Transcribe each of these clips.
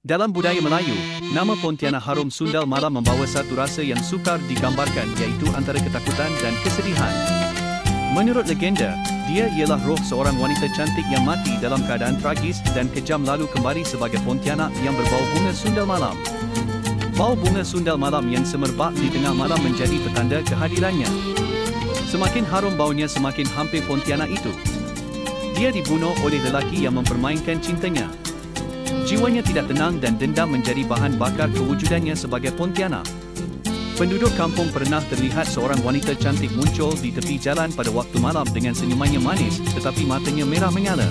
Dalam budaya Melayu, nama Pontianak Harum Sundal Malam membawa satu rasa yang sukar digambarkan, iaitu antara ketakutan dan kesedihan. Menurut legenda, dia ialah roh seorang wanita cantik yang mati dalam keadaan tragis dan kejam lalu kembali sebagai Pontianak yang berbau bunga sundal malam. Bau bunga sundal malam yang semerbak di tengah malam menjadi petanda kehadirannya. Semakin harum baunya, semakin hampir Pontianak itu. Dia dibunuh oleh lelaki yang mempermainkan cintanya. Jiwanya tidak tenang dan dendam menjadi bahan bakar kewujudannya sebagai Pontianak. Penduduk kampung pernah terlihat seorang wanita cantik muncul di tepi jalan pada waktu malam dengan senyumannya manis, tetapi matanya merah menyala.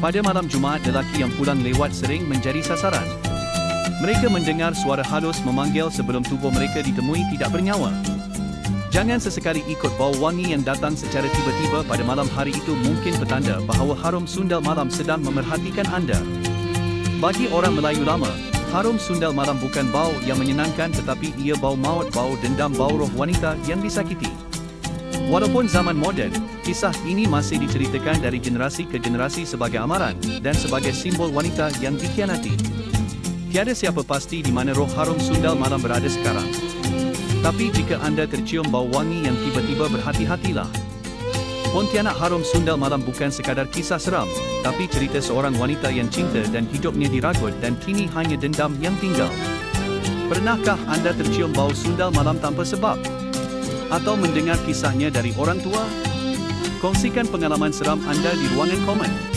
Pada malam Jumaat, lelaki yang pulang lewat sering menjadi sasaran. Mereka mendengar suara halus memanggil sebelum tubuh mereka ditemui tidak bernyawa. Jangan sesekali ikut bau wangi yang datang secara tiba-tiba pada malam hari itu, mungkin petanda bahawa harum sundal malam sedang memerhatikan anda. Bagi orang Melayu lama, harum sundal malam bukan bau yang menyenangkan, tetapi ia bau maut, bau dendam, bau roh wanita yang disakiti. Walaupun zaman moden, kisah ini masih diceritakan dari generasi ke generasi sebagai amaran dan sebagai simbol wanita yang dikhianati. Tiada siapa pasti di mana roh harum sundal malam berada sekarang. Tapi jika anda tercium bau wangi yang tiba-tiba, berhati-hatilah. Pontianak Harum Sundal Malam bukan sekadar kisah seram, tapi cerita seorang wanita yang cinta dan hidupnya diragut dan kini hanya dendam yang tinggal. Pernahkah anda tercium bau sundal malam tanpa sebab? Atau mendengar kisahnya dari orang tua? Kongsikan pengalaman seram anda di ruangan komen.